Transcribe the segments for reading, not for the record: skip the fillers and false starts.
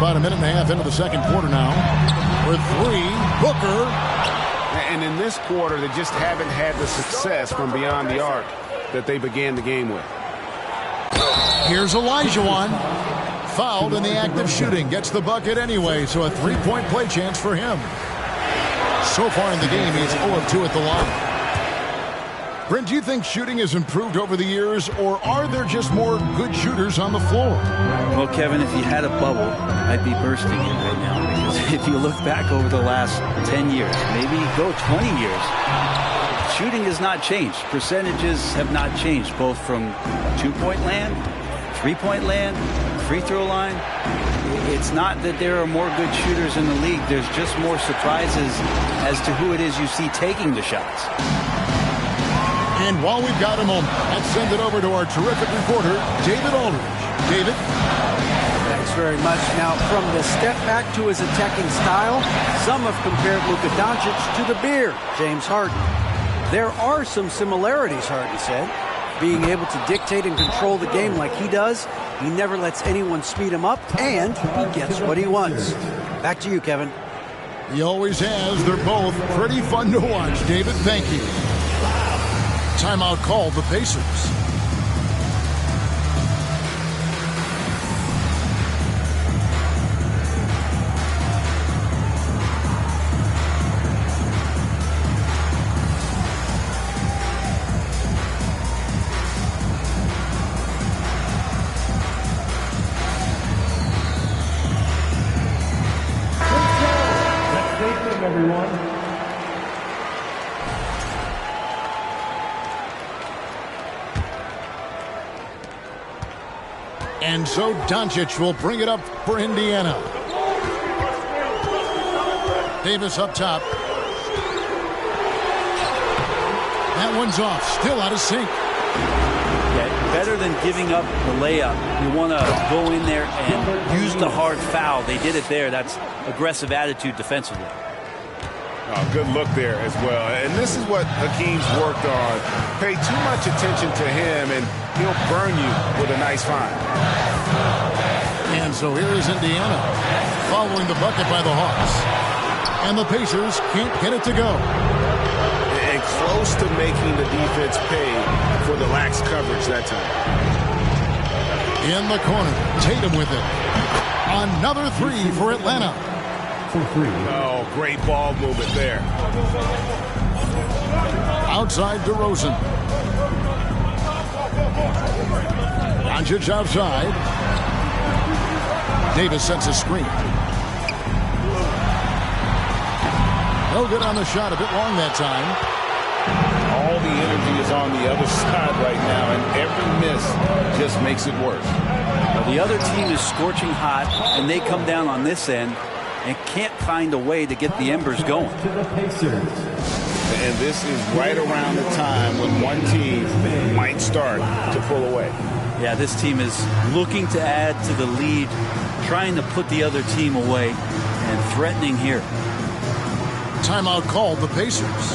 about a minute and a half into the second quarter now. For three, Booker. And in this quarter, they just haven't had the success from beyond the arc that they began the game with. Here's Olajuwon. Fouled in the act of shooting. Gets the bucket anyway, so a three-point play chance for him. So far in the game, he's 0 of 2 at the line. Brent, do you think shooting has improved over the years, or are there just more good shooters on the floor? Well, Kevin, if you had a bubble, I'd be bursting it right now. Because if you look back over the last 10 years, maybe go 20 years, shooting has not changed. Percentages have not changed, both from two-point land, three-point land, free throw line. It's not that there are more good shooters in the league. There's just more surprises as to who it is you see taking the shots. And while we've got a moment, let's send it over to our terrific reporter, David Aldridge. David? Thanks very much. Now, from the step back to his attacking style, some have compared Luka Doncic to the beard, James Harden. There are some similarities, Harden said. Being able to dictate and control the game like he does, he never lets anyone speed him up, and he gets what he wants. Back to you, Kevin. He always has. They're both pretty fun to watch. David, thank you. Timeout called the Pacers. And so Doncic will bring it up for Indiana. Davis up top. That one's off. Still out of sync. Yeah, better than giving up the layup. You want to go in there and use the hard foul. They did it there. That's aggressive attitude defensively. Oh, good look there as well. And this is what Hakeem's worked on. Pay too much attention to him, and he'll burn you with a nice find. And so here is Indiana following the bucket by the Hawks. And the Pacers can't get it to go. And close to making the defense pay for the lax coverage that time. In the corner, Tatum with it. Another three for Atlanta. Oh, great ball movement there. Outside DeRozan. Doncic outside. Davis sets a screen. No good on the shot, a bit long that time. All the energy is on the other side right now, and every miss just makes it worse. Well, the other team is scorching hot, and they come down on this end and can't find a way to get the embers going. And this is right around the time when one team might start to pull away. Yeah, this team is looking to add to the lead, trying to put the other team away, and threatening here. Timeout called the Pacers.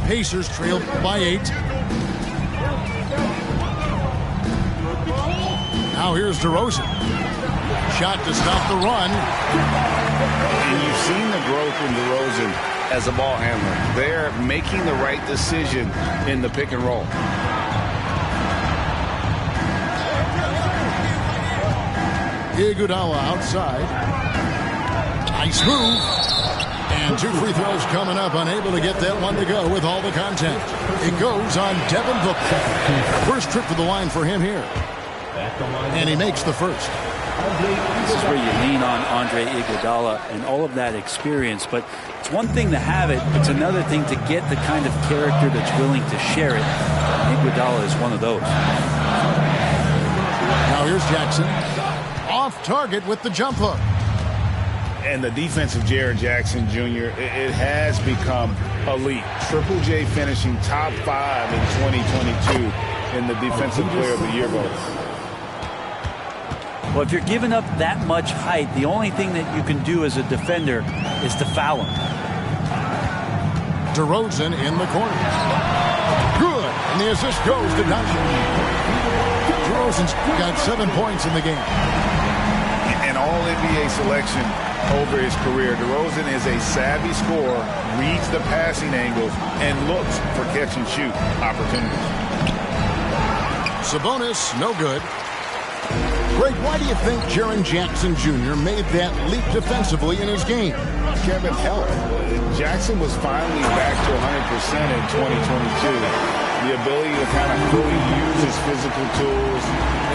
Pacers trail by 8. Now here's DeRozan. Shot to stop the run. And you've seen the growth in DeRozan as a ball handler. They're making the right decision in the pick and roll. Iguodala outside. Nice move. And 2 free throws coming up. Unable to get that one to go with all the contact. It goes on Devin Booker. First trip to the line for him here. And he makes the first. This is where you lean on Andre Iguodala and all of that experience. But it's one thing to have it. It's another thing to get the kind of character that's willing to share it. Iguodala is one of those. Now here's Jackson. Off target with the jump hook. And the defense of Jaren Jackson Jr., it has become elite. Triple J finishing top 5 in 2022 in the Defensive Player of the Year vote. Well, if you're giving up that much height, the only thing that you can do as a defender is to foul him. DeRozan in the corner. Good. And the assist goes to Doncic. DeRozan's got 7 points in the game. An all-NBA selection over his career. DeRozan is a savvy scorer, reads the passing angles, and looks for catch-and-shoot opportunities. Sabonis, no good. Greg, why do you think Jaren Jackson Jr. made that leap defensively in his game? Kevin, help. Jackson was finally back to 100% in 2022. The ability to kind of fully use his physical tools.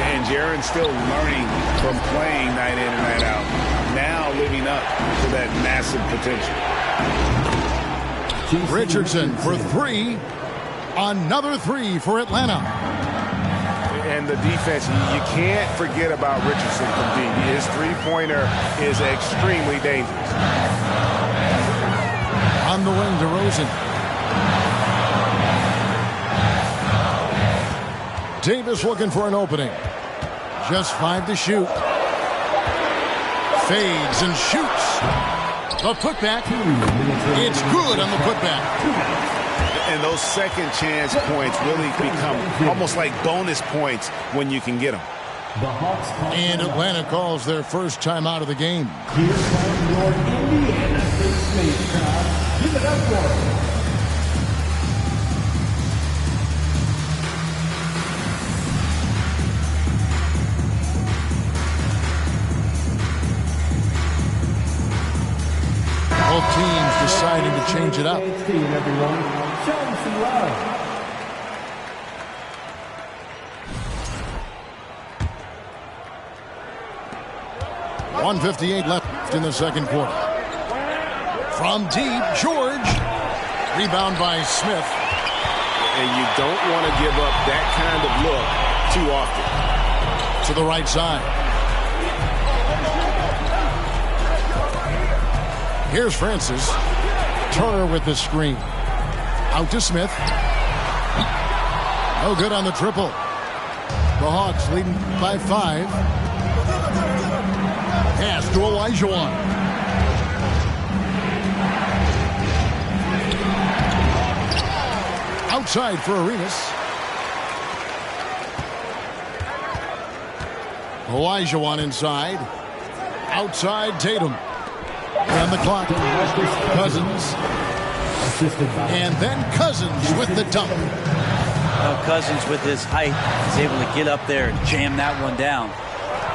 And Jaren's still learning from playing night in and night out. Now living up to that massive potential. Richardson for 3. Another 3 for Atlanta. And the defense, you can't forget about Richardson from deep. His three-pointer is extremely dangerous. On the wing, DeRozan. Davis looking for an opening. Just 5 to shoot. Fades and shoots. The putback. It's good on the putback. And those second chance points really become almost like bonus points when you can get them. And Atlanta calls their first time out of the game. Here's from your Indiana State Space crowd. Give it up for them. Both teams deciding to change it up. Show them some love. .158 left in the second quarter. From deep, George. Rebound by Smith. And you don't want to give up that kind of look too often. To the right side. Here's Francis. Turner with the screen. Out to Smith. No good on the triple. The Hawks leading by 5. Pass to Olajuwon. Outside for Arenas. Olajuwon inside. Outside Tatum. On the clock. Cousins. And then Cousins with the dunk. Well, Cousins with his height is able to get up there and jam that one down.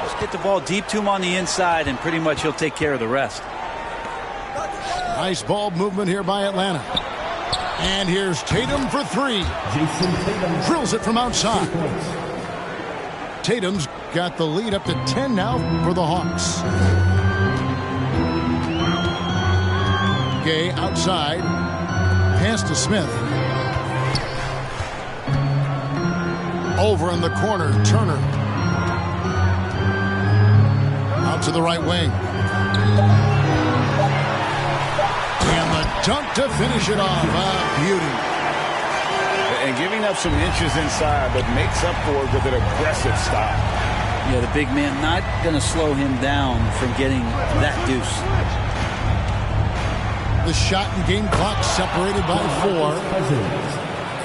Just get the ball deep to him on the inside and pretty much he'll take care of the rest. Nice ball movement here by Atlanta. And here's Tatum for 3. Drills it from outside. Tatum's got the lead up to 10 now for the Hawks. Gay outside. Pass to Smith. Over in the corner, Turner. Out to the right wing. And the dunk to finish it off. Beauty. And giving up some inches inside, but makes up for it with an aggressive stop. Yeah, the big man not going to slow him down from getting that deuce. The shot and game clock separated by 4.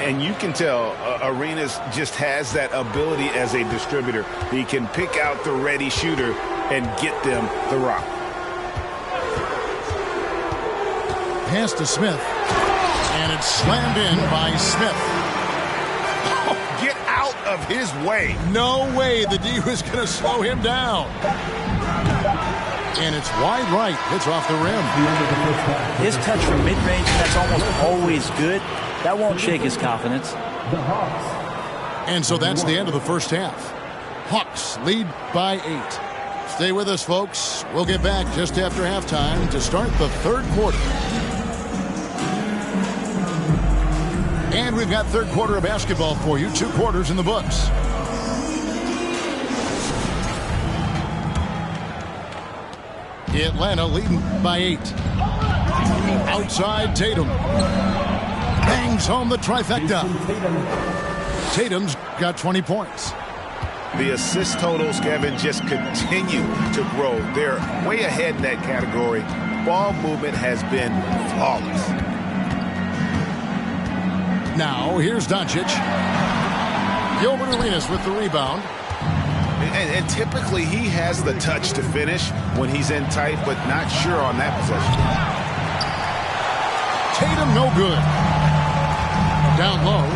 And you can tell Arenas just has that ability as a distributor. He can pick out the ready shooter and get them the rock. Pass to Smith. And it's slammed in by Smith. Oh, get out of his way. No way the D was going to slow him down. And it's wide right. Hits off the rim. His touch from mid-range, that's almost always good. That won't shake his confidence. And so that's the end of the first half. Hawks lead by 8. Stay with us, folks. We'll get back just after halftime to start the third quarter. And we've got third quarter of basketball for you. 2 quarters in the books. Atlanta leading by 8. Outside Tatum. Bangs home the trifecta. Tatum's got 20 points. The assist totals, Kevin, just continue to grow. They're way ahead in that category. Ball movement has been flawless. Now, here's Doncic. Gilbert Arenas with the rebound. And typically he has the touch to finish when he's in tight, but not sure on that possession. Tatum no good. Down low.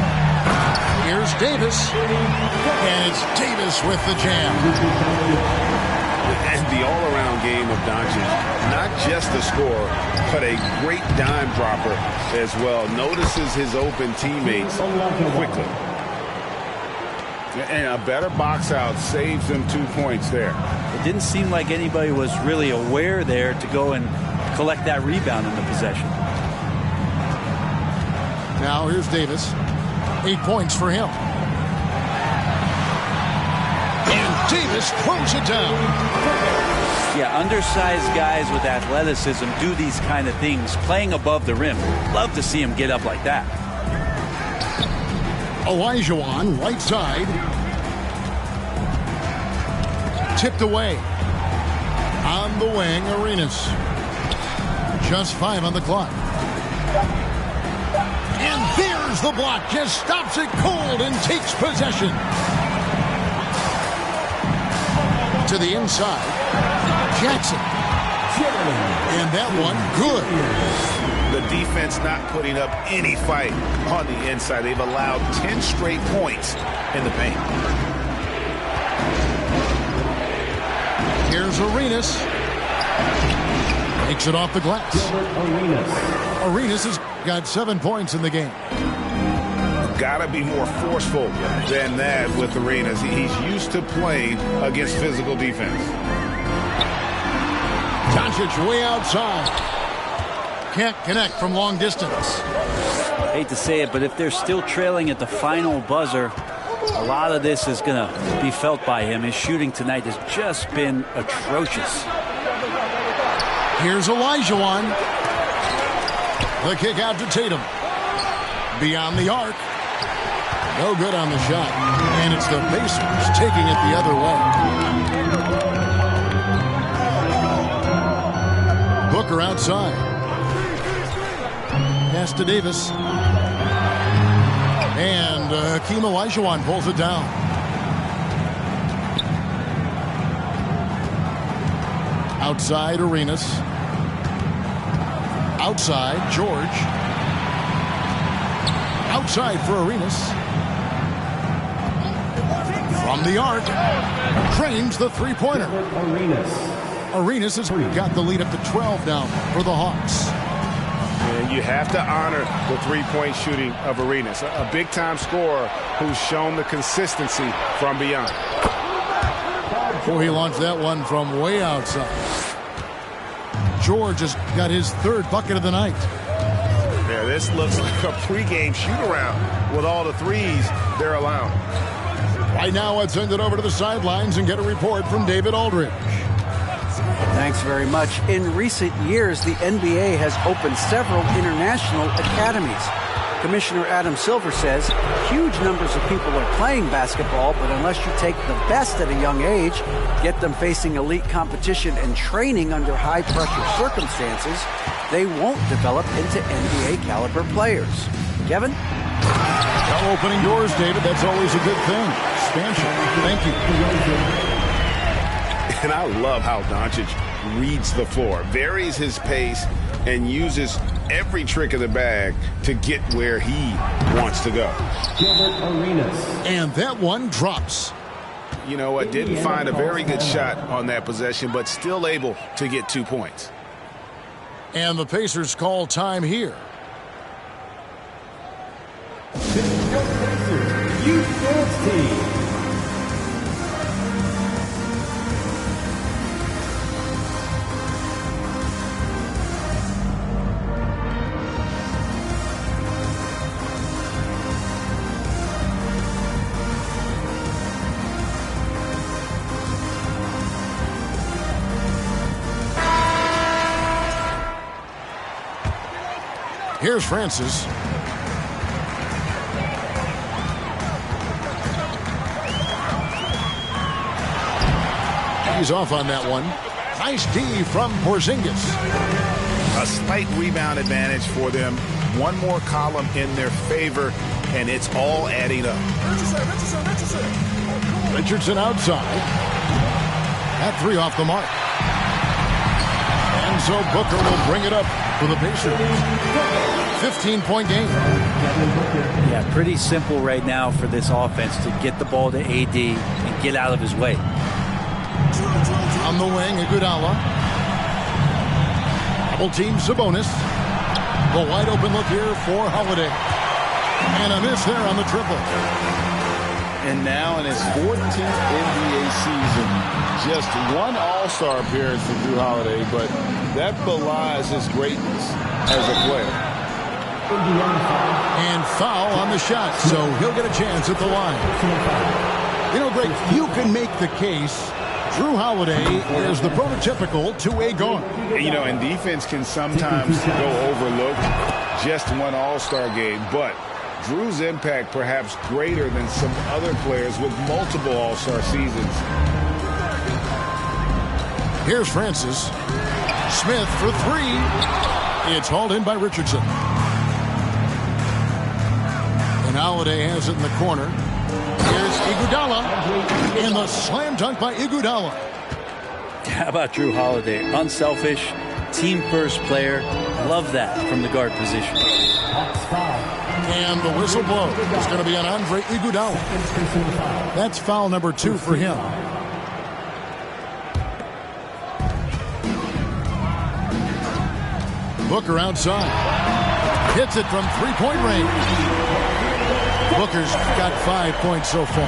Here's Davis. And it's Davis with the jam. And the all-around game of Doncic, not just a scorer, but a great dime dropper as well. Notices his open teammates quickly. And a better box out saves them 2 points there. It didn't seem like anybody was really aware there to go and collect that rebound in the possession. Now here's Davis. 8 points for him. And Davis throws it down. Yeah, undersized guys with athleticism do these kind of things, playing above the rim. Love to see him get up like that. Olajuwon, right side. Tipped away. On the wing, Arenas. Just 5 on the clock. And there's the block. Just stops it cold and takes possession. To the inside. Jackson. And that one good. The defense not putting up any fight on the inside. They've allowed 10 straight points in the paint. Here's Arenas. Takes it off the glass. Arenas has got 7 points in the game. Got to be more forceful than that with Arenas. He's used to playing against physical defense. Doncic way outside. Can't connect from long distance. Hate to say it, but if they're still trailing at the final buzzer, a lot of this is going to be felt by him. His shooting tonight has just been atrocious. Here's Olajuwon. The kick out to Tatum. Beyond the arc. No good on the shot. And it's the Pacers taking it the other way. Booker outside. Pass to Davis. And Hakeem Olajuwon pulls it down. Outside Arenas. Outside George. Outside for Arenas. From the arc. Cranes the three-pointer. Arenas has got the lead up to 12 now for the Hawks. And you have to honor the three-point shooting of Arenas. A big-time scorer who's shown the consistency from beyond. Before he launched that one from way outside. George has got his 3rd bucket of the night. Yeah, this looks like a pregame shoot-around with all the threes they're allowing. Right now, let's send it over to the sidelines and get a report from David Aldridge. Thanks very much. In recent years, the NBA has opened several international academies. Commissioner Adam Silver says huge numbers of people are playing basketball, but unless you take the best at a young age, get them facing elite competition and training under high-pressure circumstances, they won't develop into NBA-caliber players. Kevin? Well, opening doors, David. That's always a good thing. Expansion. Thank you. And I love how Doncic reads the floor, varies his pace, and uses every trick of the bag to get where he wants to go. Gilbert Arenas. And that one drops. You know what? Didn't find a very good shot on that possession, but still able to get 2 points. And the Pacers call time here. Pittsburgh Pacers Youth Dance Team. Here's Francis. He's off on that one. Nice D from Porzingis. A slight rebound advantage for them. One more column in their favor, and it's all adding up. Richardson outside. That three off the mark. And so Booker will bring it up for the Pacers. 15-point game. Yeah, pretty simple right now for this offense to get the ball to AD and get out of his way. On the wing, Iguodala. Double team Sabonis. The wide open look here for Holiday. And a miss there on the triple. And now in his 14th NBA season, just one All-Star appearance for Jrue Holiday, but that belies his greatness as a player. And foul on the shot, so he'll get a chance at the line. You know, Greg, you can make the case Jrue Holiday is the prototypical two-way guard. You know, and defense can sometimes go overlooked just one All-Star game, but Jrue's impact perhaps greater than some other players with multiple All-Star seasons. Here's Francis. Smith for three. It's hauled in by Richardson. And Holiday has it in the corner. Here's Iguodala. And the slam dunk by Iguodala. How about Jrue Holiday? Unselfish, team-first player. Love that from the guard position. And the whistle blow is going to be on Andre Iguodala. That's foul number 2 for him. Booker outside. Hits it from three-point range. Booker's got 5 points so far.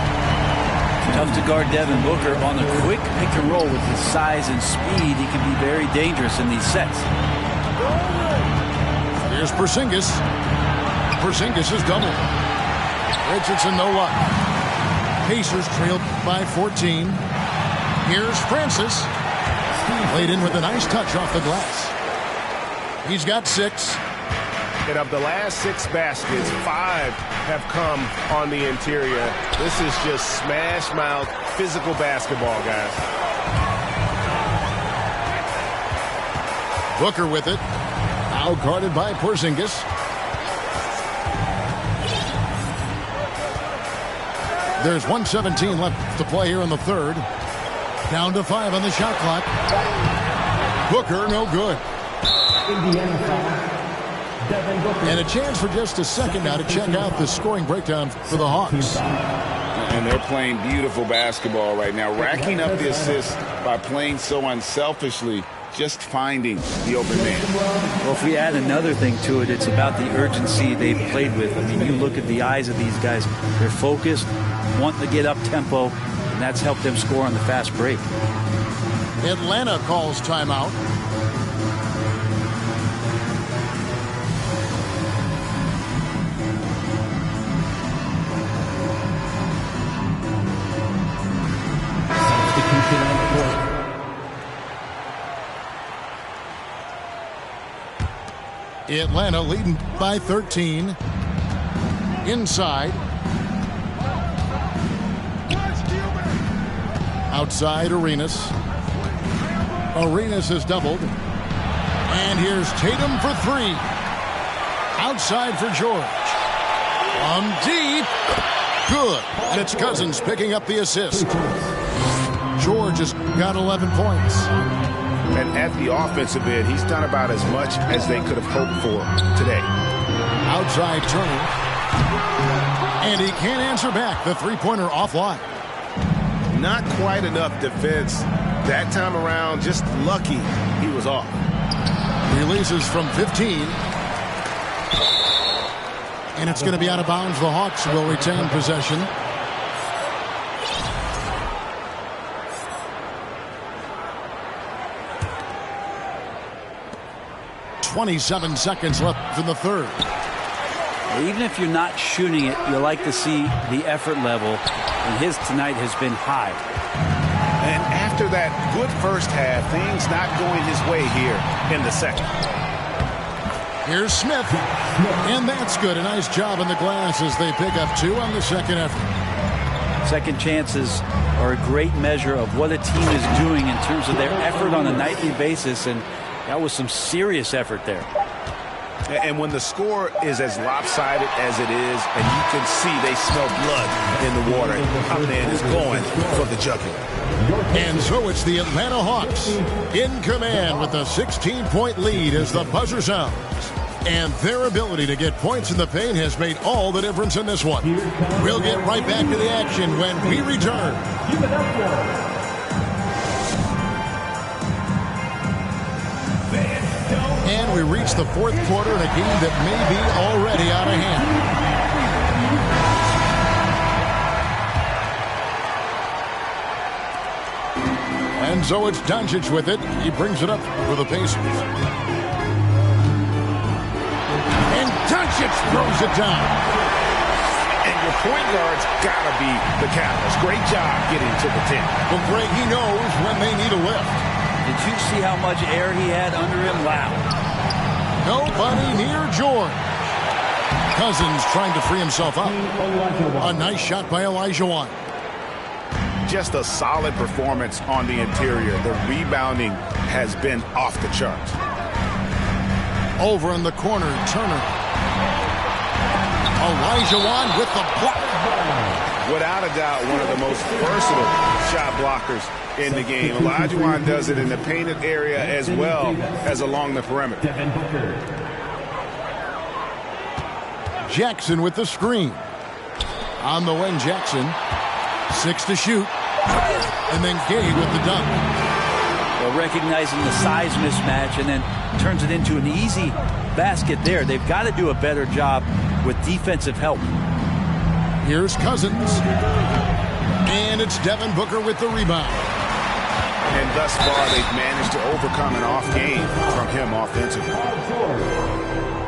Tough to guard Devin Booker on a quick pick and roll with his size and speed. He can be very dangerous in these sets. Here's Porzingis. Porzingis is double. Richardson no luck. Pacers trailed by 14. Here's Francis. Laid in with a nice touch off the glass. He's got 6. And of the last 6 baskets, 5 have come on the interior. This is just smash mouth physical basketball, guys. Booker with it. Out guarded by Porzingis. There's 1:17 left to play here in the third. Down to 5 on the shot clock. Booker no good. Indiana foul. Devin Booker. And a chance for just a second now to check out the scoring breakdown for the Hawks. And they're playing beautiful basketball right now, racking up the assists by playing so unselfishly, just finding the open man. Well, if we add another thing to it, it's about the urgency they've played with. I mean, you look at the eyes of these guys. They're focused, wanting to get up tempo, and that's helped them score on the fast break. Atlanta calls timeout. Atlanta leading by 13. Inside. Outside Arenas. Arenas is doubled. And here's Tatum for three. Outside for George. From deep. Good. And it's Cousins picking up the assist. George has got 11 points. And at the offensive end, he's done about as much as they could have hoped for today. Outside Turner. And he can't answer back. The three-pointer offline. Not quite enough defense that time around. Just lucky he was off. Releases from 15. And it's going to be out of bounds. The Hawks will retain possession. .27 seconds left in the third. Even if you're not shooting it, you like to see the effort level. And his tonight has been high. And after that good first half, things not going his way here in the second. Here's Smith. And that's good. A nice job in the glass as they pick up two on the second effort. Second chances are a great measure of what a team is doing in terms of their effort on a nightly basis. And that was some serious effort there. And when the score is as lopsided as it is, and you can see they smell blood in the water, Holiday is going for the jugular. And so it's the Atlanta Hawks in command with a 16-point lead as the buzzer sounds. And their ability to get points in the paint has made all the difference in this one. We'll get right back to the action when we return. And we reach the fourth quarter in a game that may be already out of hand. And so it's Doncic with it. He brings it up for the Pacers. And Doncic throws it down. And your point guard's got to be the catalyst. Great job getting to the 10. Well, Greg, he knows when they need a lift. Did you see how much air he had under him? Wow. Nobody near George. Cousins trying to free himself up. A nice shot by Olajuwon. Just a solid performance on the interior. The rebounding has been off the charts. Over in the corner, Turner. Olajuwon with the block. Without a doubt, one of the most versatile shot blockers in the game. Olajuwon does it in the painted area as well as along the perimeter. Jackson with the screen. On the wing, Jackson. 6 to shoot. And then Gay with the dunk. Well, recognizing the size mismatch and then turns it into an easy basket there. They've got to do a better job with defensive help. Here's Cousins. And it's Devin Booker with the rebound. And thus far, they've managed to overcome an off game from him offensively.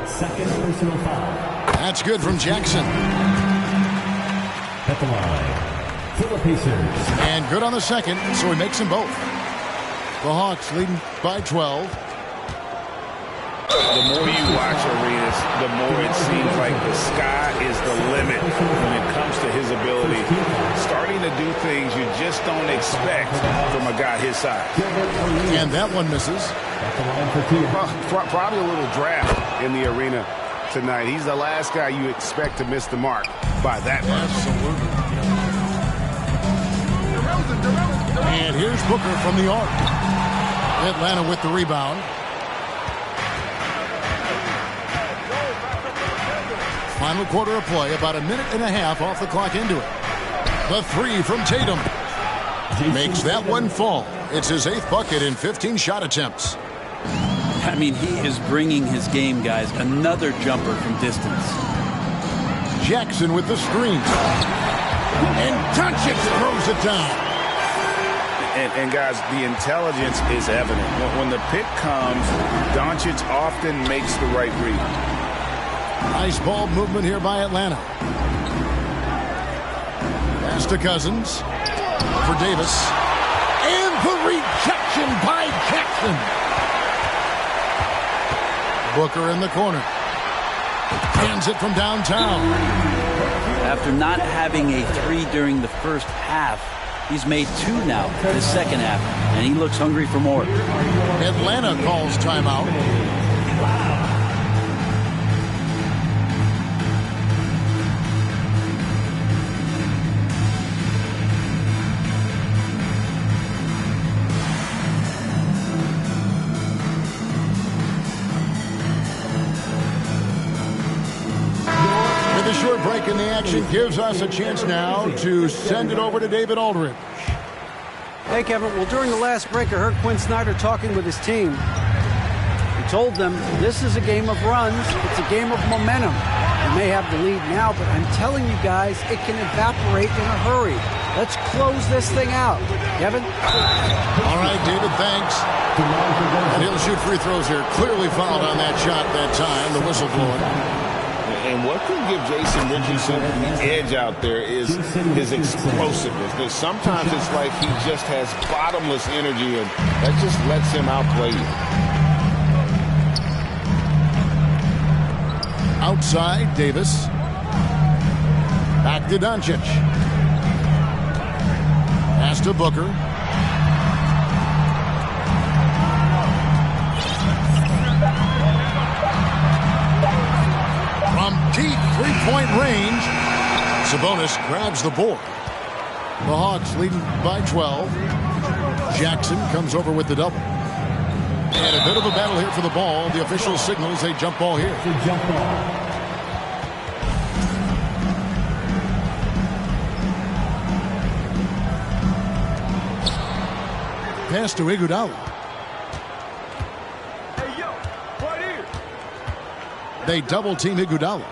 Second personal foul. That's good from Jackson. At the line, for the Pacers. And good on the second, so he makes them both. The Hawks leading by 12. The more you watch Arenas, the more it seems like the sky is the limit when it comes to his ability. Starting to do things you just don't expect from a guy his size. And that one misses. Probably a little draft in the arena tonight. He's the last guy you expect to miss the mark by that much. Absolutely. And here's Booker from the arc. Atlanta with the rebound. Final quarter of play, about a minute and a half off the clock into it. The three from Tatum makes that one fall. It's his 8th bucket in 15 shot attempts. I mean, he is bringing his game, guys. Another jumper from distance. Jackson with the screen. And Doncic throws it down. And guys, the intelligence is evident. When the pick comes, Doncic often makes the right read. Nice ball movement here by Atlanta. Pass to Cousins for Davis. And the rejection by Jackson. Booker in the corner. Hands it from downtown. After not having a 3 during the first half, he's made 2 now in the second half, and he looks hungry for more. Atlanta calls timeout. The short break in the action gives us a chance now to send it over to David Aldridge. Hey, Kevin. Well, during the last break, I heard Quinn Snyder talking with his team. He told them this is a game of runs. It's a game of momentum. You may have the lead now, but I'm telling you guys, it can evaporate in a hurry. Let's close this thing out. Kevin? All right, David, thanks. And he'll shoot free throws here. Clearly fouled on that shot that time, the whistle blowing. And what can give Jason Richardson the edge out there is his explosiveness. But sometimes it's like he just has bottomless energy, and that just lets him outplay you. Outside, Davis. Back to Doncic. Pass to Booker. From deep three-point range, Sabonis grabs the board. The Hawks leading by 12. Jackson comes over with the double. And a bit of a battle here for the ball. The official signals a jump ball here. Pass to Iguodala. They double-team Iguodala.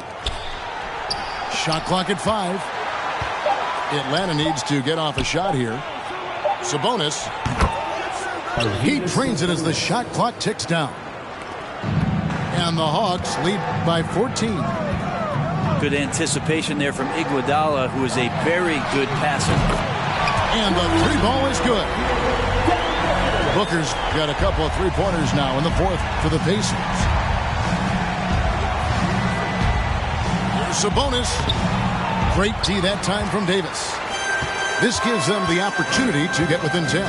Shot clock at 5. Atlanta needs to get off a shot here. Sabonis. He trains it as the shot clock ticks down. And the Hawks lead by 14. Good anticipation there from Iguodala, who is a very good passer. And the three ball is good. Booker's got a couple of three-pointers now in the fourth for the Pacers. Sabonis. Great D that time from Davis. This gives them the opportunity to get within 10.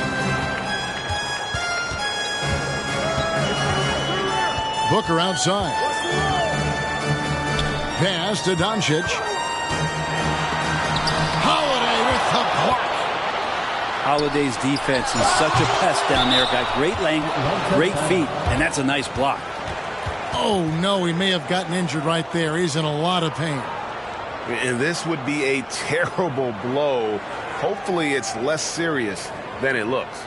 Booker outside. Pass to Doncic. Holiday with the block. Holiday's defense is such a pest down there. Got great length, great feet, and that's a nice block. Oh, no, he may have gotten injured right there. He's in a lot of pain. And this would be a terrible blow. Hopefully it's less serious than it looks.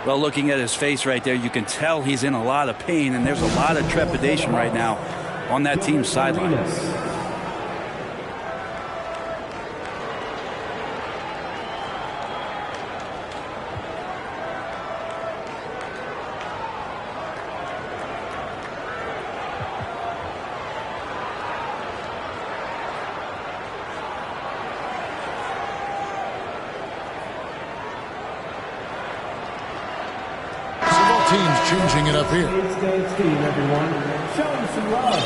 Well, looking at his face right there, you can tell he's in a lot of pain, and there's a lot of trepidation right now on that team's sideline. Teams changing it up here. It's team, everyone. Show them some love.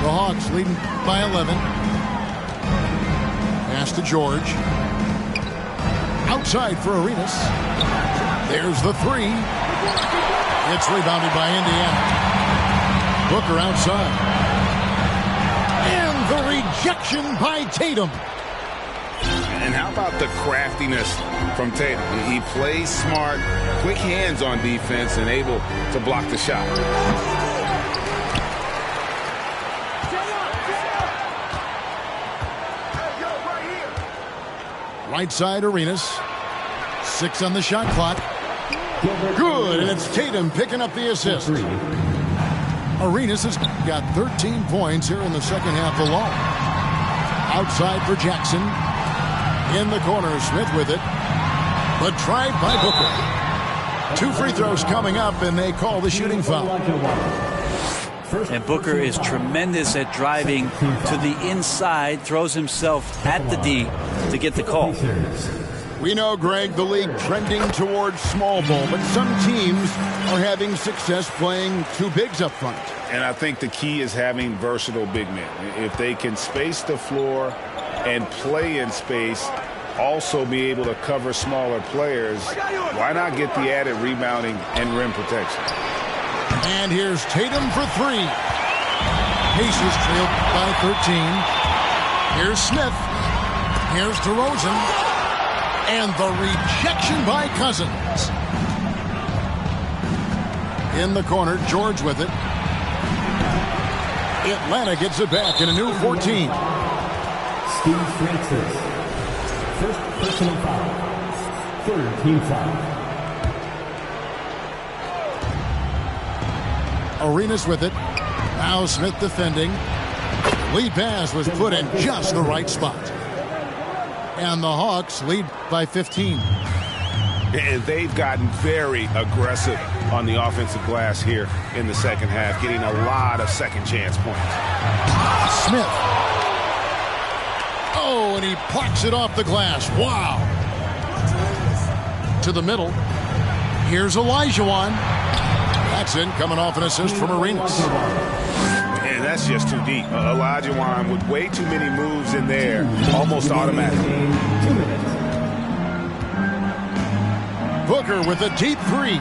The Hawks leading by 11. Pass to George. Outside for Arenas. There's the three. It's rebounded by Indiana. Booker outside. And the rejection by Tatum. And how about the craftiness from Tatum? He plays smart, quick hands on defense, and able to block the shot. Right side, Arenas. 6 on the shot clock. Good, and it's Tatum picking up the assist. Arenas has got 13 points here in the second half alone. Outside for Jackson. In the corner, Smith with it. But tried by Booker. 2 free throws coming up, and they call the shooting foul. And Booker is tremendous at driving to the inside, throws himself at the D to get the call. We know, Greg, the league trending towards small ball, but some teams are having success playing 2 bigs up front. And I think the key is having versatile big men. If they can space the floor and play in space, also be able to cover smaller players, why not get the added rebounding and rim protection? And here's Tatum for three. Pacers trail by 13. Here's Smith. Here's DeRozan. And the rejection by Cousins. In the corner, George with it. Atlanta gets it back in a new 14. Steve Francis. First personal foul. Third team foul. Arenas with it. Now Smith defending. Lead pass was put in just the right spot. And the Hawks lead by 15. And they've gotten very aggressive on the offensive glass here in the second half, getting a lot of second chance points. Smith. Oh, and he plucks it off the glass. Wow. To the middle. Here's Olajuwon. That's in, coming off an assist from Arenas. And that's just too deep. Olajuwon with way too many moves in there, almost automatically. Booker with a deep three.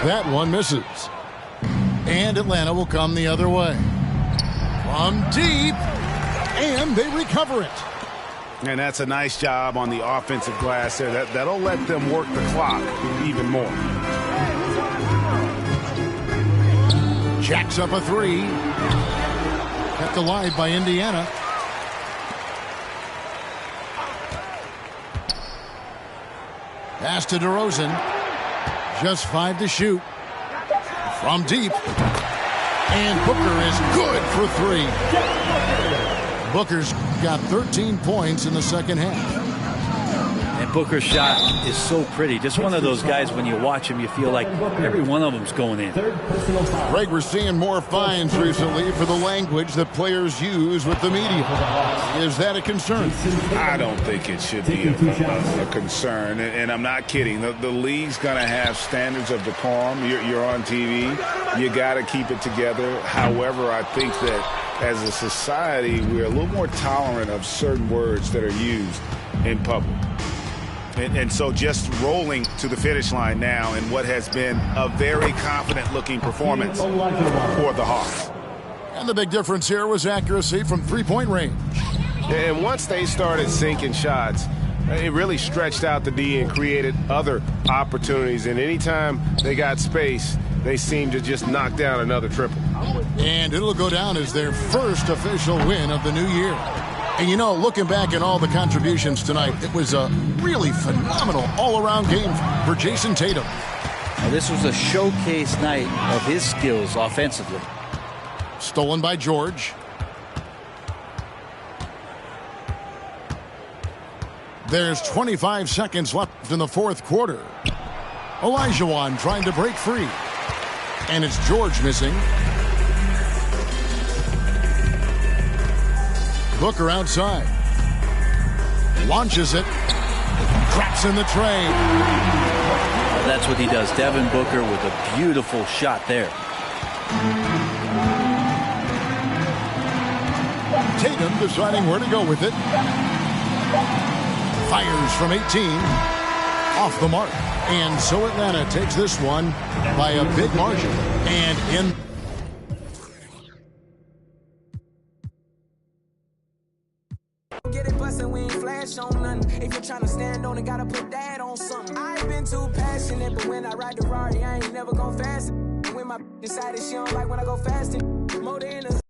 That one misses. And Atlanta will come the other way. From deep. And they recover it. And that's a nice job on the offensive glass there. That'll let them work the clock even more. Jacks up a three. Kept alive by Indiana. Pass to DeRozan. Just 5 to shoot. From deep. And Booker is good for 3. Booker's got 13 points in the second half. And Booker's shot is so pretty. Just one of those guys, when you watch him, you feel like every one of them's going in. Greg, we're seeing more fines recently for the language that players use with the media. Is that a concern? I don't think it should be a concern, and I'm not kidding. The league's going to have standards of decorum. You're on TV. You got to keep it together. However, I think that as a society, we're a little more tolerant of certain words that are used in public. And so just rolling to the finish line now in what has been a very confident-looking performance for the Hawks. And the big difference here was accuracy from three-point range. And once they started sinking shots, it really stretched out the D and created other opportunities. And anytime they got space, they seemed to just knock down another triple. And it'll go down as their first official win of the new year. And, you know, looking back at all the contributions tonight, it was a really phenomenal all-around game for Jason Tatum. Now, this was a showcase night of his skills offensively. Stolen by George. There's 25 seconds left in the fourth quarter. Olajuwon trying to break free. And it's George missing. Booker outside. Launches it. Drops in the tray. Well, that's what he does. Devin Booker with a beautiful shot there. Tatum deciding where to go with it. Fires from 18. Off the mark. And so Atlanta takes this one by a big margin. And in... Get it bustin', we ain't flash on nothing. If you're trying to stand on it, gotta put that on something. I've been too passionate, but when I ride the Rari, I ain't never gon' fast. When my decided she don't like when I go fasting, more than a